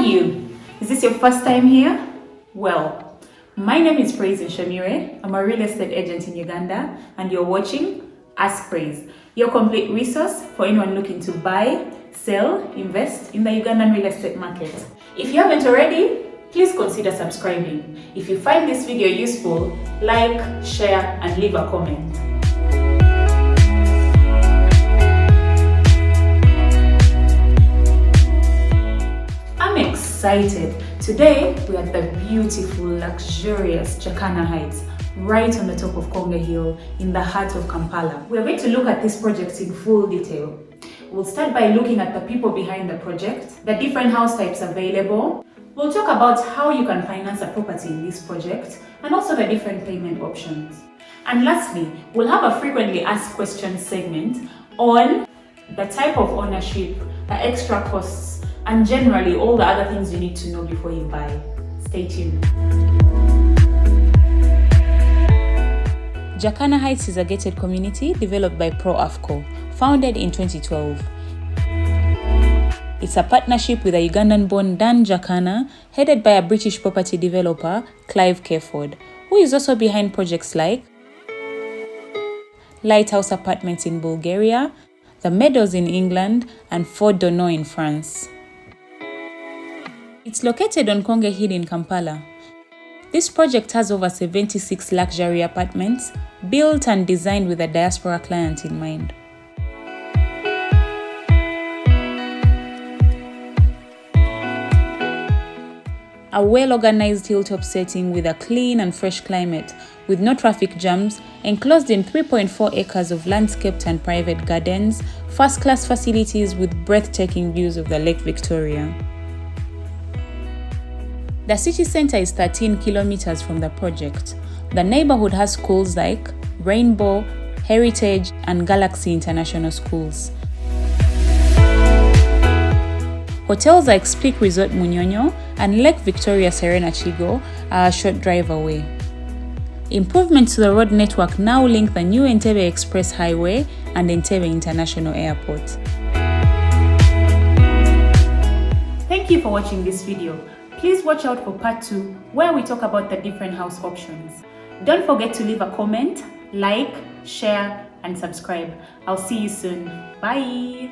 are you? Is this your first time here? Well, my name is PraiseStevens. I'm a real estate agent in Uganda, and you're watching Ask Praise, your complete resource for anyone looking to buy, sell, invest in the Ugandan real estate market. If you haven't already, please consider subscribing. If you find this video useful, like, share, and leave a comment. I'm excited. Today, we're at the beautiful, luxurious Jakana Heights, right on the top of Konge Hill in the heart of Kampala. We're going to look at this project in full detail. We'll start by looking at the people behind the project, the different house types available. We'll talk about how you can finance a property in this project and also the different payment options. And lastly, we'll have a frequently asked questions segment on the type of ownership, the extra costs, and generally all the other things you need to know before you buy. Stay tuned. Jakana Heights is a gated community developed by ProAfco, founded in 2012. It's a partnership with a Ugandan-born Dan Jakana, headed by a British property developer, Clive Careford, who is also behind projects like Lighthouse Apartments in Bulgaria, The Meadows in England, and Fort Dono in France. It's located on Konge Hill in Kampala. This project has over 76 luxury apartments, built and designed with a diaspora client in mind. A well-organized hilltop setting with a clean and fresh climate, with no traffic jams, enclosed in 3.4 acres of landscaped and private gardens, first-class facilities with breathtaking views of the Lake Victoria. The city center is 13 kilometers from the project. The neighborhood has schools like Rainbow, Heritage, and Galaxy International Schools. Hotels like Speak Resort Munyonyo and Lake Victoria Serena Chigo are a short drive away. Improvements to the road network now link the new Entebbe Express Highway and Entebbe International Airport. Thank you for watching this video. Please watch out for part 2, where we talk about the different house options. Don't forget to leave a comment, like, share, and subscribe. I'll see you soon. Bye!